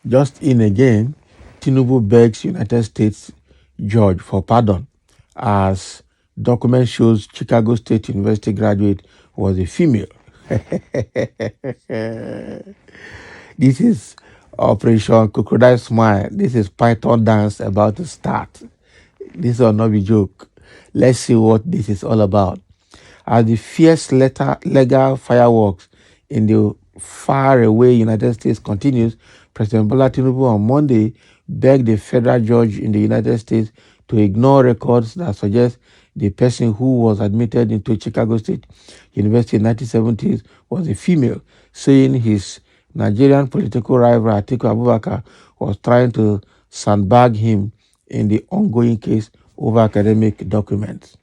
Just in again, Tinubu begs United States judge for pardon as document shows Chicago State University graduate was a female. This is Operation Crocodile Smile. This is Python dance about to start. This will not be joke. Let's see what this is all about. As the fierce legal fireworks in the faraway United States continues, President Bola Tinubu on Monday begged a federal judge in the United States to ignore records that suggest the person who was admitted into Chicago State University in the 1970s was a female, saying his Nigerian political rival Atiku Abubakar was trying to sandbag him in the ongoing case over academic documents.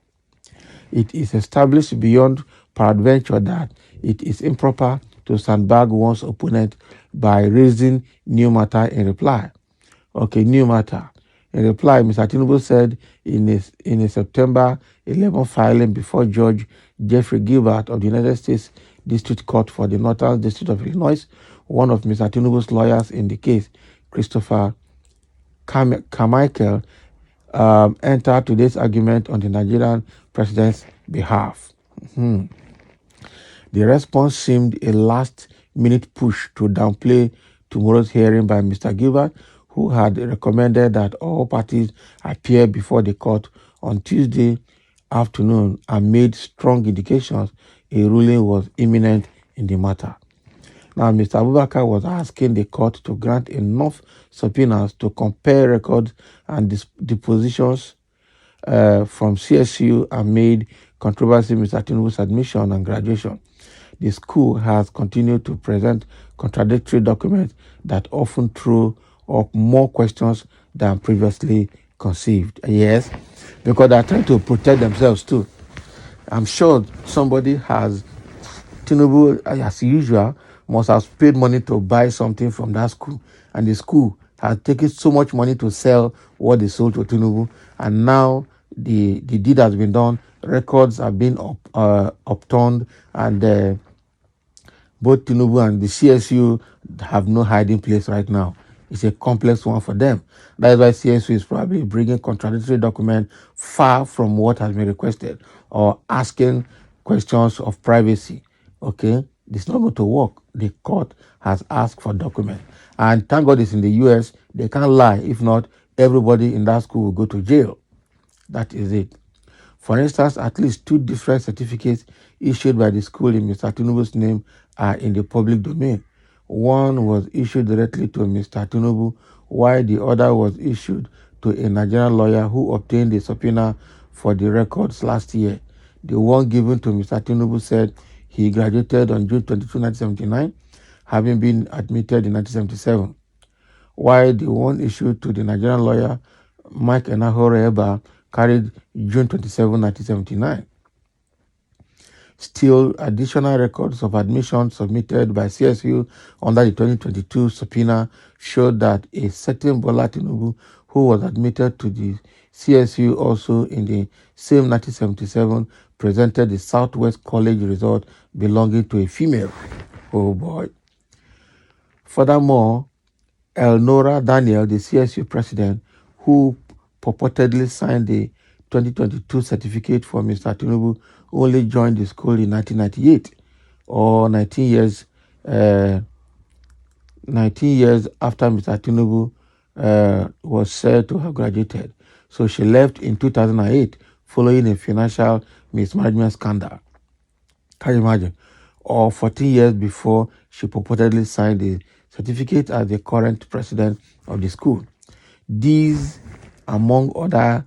It is established beyond peradventure that it is improper to sandbag one's opponent by raising new matter in reply. Okay, new matter. In reply, Mr. Tinubu said in a September 11 filing before Judge Jeffrey Gilbert of the United States District Court for the Northern District of Illinois, one of Mr. Tinubu's lawyers in the case, Christopher Carmichael, entered today's argument on the Nigerian president's behalf. The response seemed a last-minute push to downplay tomorrow's hearing by Mr. Gilbert, who had recommended that all parties appear before the court on Tuesday afternoon and made strong indications a ruling was imminent in the matter. Now, Mr. Abubakar was asking the court to grant enough subpoenas to compare records and depositions from CSU amid controversy Mr. Tinubu's admission and graduation. The school has continued to present contradictory documents that often throw up more questions than previously conceived. Yes, because they're trying to protect themselves too. I'm sure somebody has, Tinubu, as usual, must have paid money to buy something from that school, and the school has taken so much money to sell what they sold to Tinubu, and now the deed has been done, records have been upturned, and both Tinubu and the CSU have no hiding place right now. It's a complex one for them. That is why CSU is probably bringing contradictory documents far from what has been requested or asking questions of privacy. Okay, it's not going to work. The court has asked for documents. And thank God it's in the US. They can't lie. If not, everybody in that school will go to jail. That is it. For instance, at least 2 different certificates issued by the school in Mr. Tinubu's name are in the public domain. One was issued directly to Mr. Tinubu, while the other was issued to a Nigerian lawyer who obtained a subpoena for the records last year. The one given to Mr. Tinubu said he graduated on June 22, 1979, having been admitted in 1977, while the one issued to the Nigerian lawyer, Mike Enahore Eba, carried June 27, 1979. Still, additional records of admission submitted by CSU under the 2022 subpoena showed that a certain Bola Tinubu, who was admitted to the CSU also in the same 1977, presented the Southwest College result belonging to a female. Oh boy. Furthermore, Elnora Daniel, the CSU president, who purportedly signed the 2022 certificate for Mr. Tinubu, only joined the school in 1998, or 19 years after Mr. Tinubu was said to have graduated. So she left in 2008 following a financial mismanagement scandal. Can you imagine? Or 14 years before she purportedly signed the certificate as the current president of the school. These, among other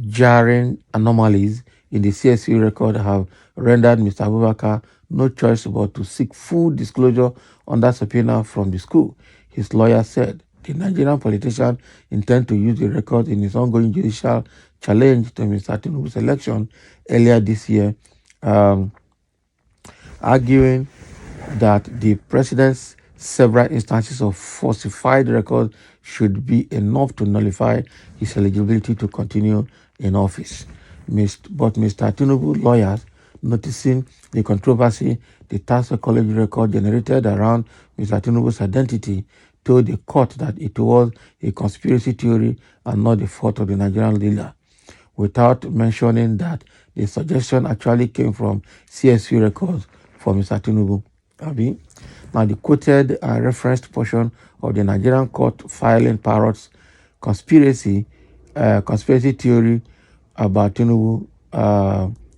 jarring anomalies in the CSU record, have rendered Mr. Abubakar no choice but to seek full disclosure under subpoena from the school. His lawyer said the Nigerian politician intends to use the record in his ongoing judicial challenge to Mr. Tinubu's election earlier this year, arguing that the president's several instances of falsified records should be enough to nullify his eligibility to continue in office. But Mr. Tinubu lawyers, noticing the controversy the Tasso College record generated around Mr. Tinubu's identity, told the court that it was a conspiracy theory and not the fault of the Nigerian leader, without mentioning that the suggestion actually came from CSV records for Mr. Tinubu. Abi? Now, the quoted and referenced portion of the Nigerian court filing parrots conspiracy, conspiracy theory about Tinubu,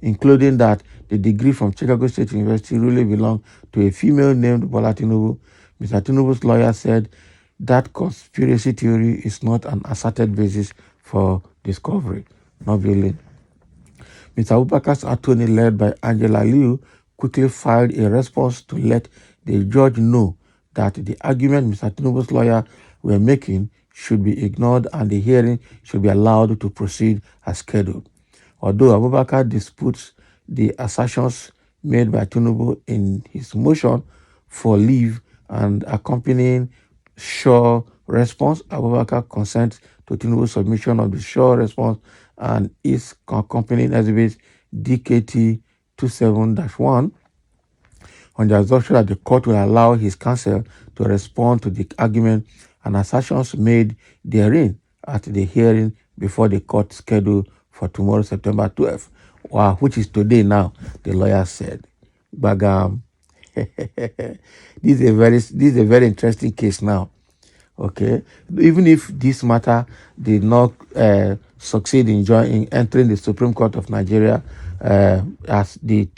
including that the degree from Chicago State University really belonged to a female named Bola Tinubu. Mr. Tinubu's lawyer said that conspiracy theory is not an asserted basis for discovery. Not really. Mr. Abubakar's attorney, led by Angela Liu, quickly filed a response to let the judge know that the argument Mr. Tinubu's lawyer were making should be ignored and the hearing should be allowed to proceed as scheduled. Although Abubakar disputes the assertions made by Tinubu in his motion for leave and accompanying Shaw response, Abubakar consents to Tinubu's submission of the Shaw response and its accompanying exhibit DKT 27-1 on the assumption that the court will allow his counsel to respond to the argument and assertions made therein at the hearing before the court scheduled for tomorrow, September 12th, which is today now, the lawyer said. But this is a very interesting case now. Okay, even if this matter did not succeed in entering the Supreme Court of Nigeria, as the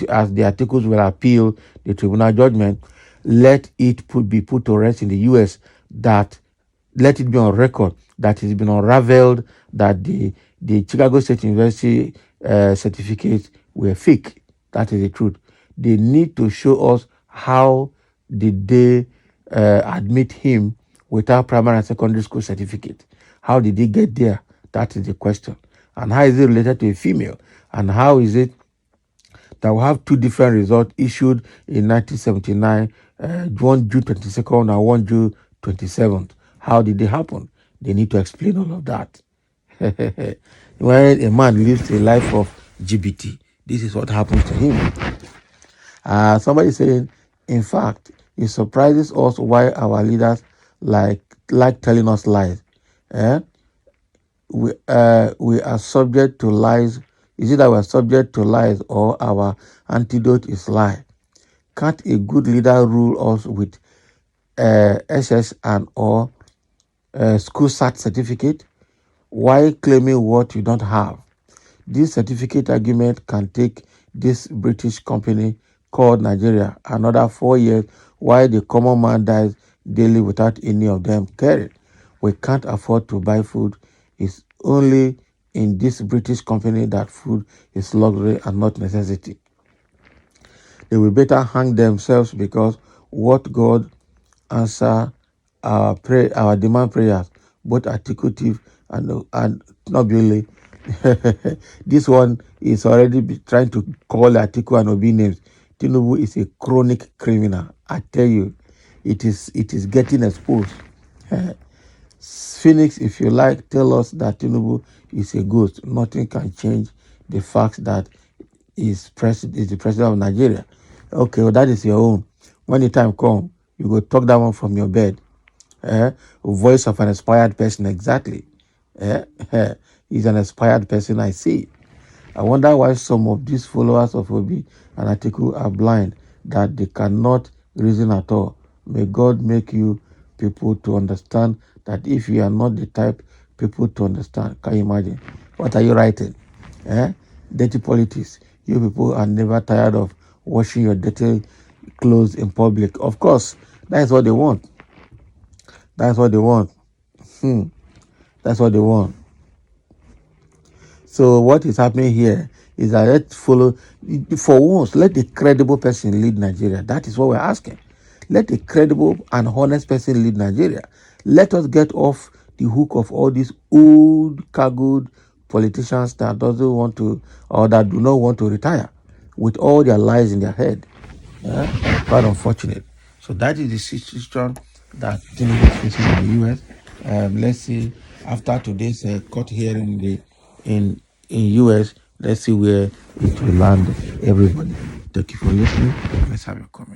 articles will appeal the tribunal judgment, let it be put to rest in the U.S. that let it be on record that it's been unraveled that the Chicago State University certificates were fake. That is the truth. They need to show us how did they admit him without primary and secondary school certificate. How did he get there? That is the question. And how is it related to a female? And how is it that we have two different results issued in 1979, one June 22nd and one June 27th? How did they happen? They need to explain all of that. When a man lives a life of GBT, this is what happens to him. Somebody saying, in fact, it surprises us why our leaders like telling us lies. We are subject to lies. Is it that we are subject to lies or our antidote is lie? Can't a good leader rule us with SS and or school cert certificate? Why claiming what you don't have? This certificate argument can take this British company called Nigeria another 4 years while the common man dies daily without any of them caring. We can't afford to buy food. It's only in this British company that food is luxury and not necessity. They will better hang themselves because what God answer our demand prayers, both articulative and nobly. This one is already trying to call Atiku and Obi names. Tinubu is a chronic criminal. I tell you, it is getting exposed. Phoenix, if you like, tell us that Tinubu is a ghost. Nothing can change the fact that is the president of Nigeria. Okay, well, that is your own. When the time comes, you go talk that one from your bed. Voice of an inspired person, exactly. He's an inspired person, I see. I wonder why some of these followers of Obi and Atiku are blind, that they cannot reason at all. May God make you people to understand that if you are not the type people to understand. Can you imagine? What are you writing? Dirty politics. You people are never tired of washing your dirty clothes in public. Of course, that is what they want. That's what they want. That's what they want. So what is happening here is that let's follow, for once, let the credible person lead Nigeria. That is what we're asking. Let a credible and honest person lead Nigeria. Let us get off the hook of all these old, cargoed politicians that doesn't want to, or that do not want to retire with all their lies in their head. Quite unfortunate. So that is the situation that Tinubu is facing in the U.S. Let's see, after today's court hearing in U.S., let's see where it will land everybody. Thank you for listening. Let's have your comment.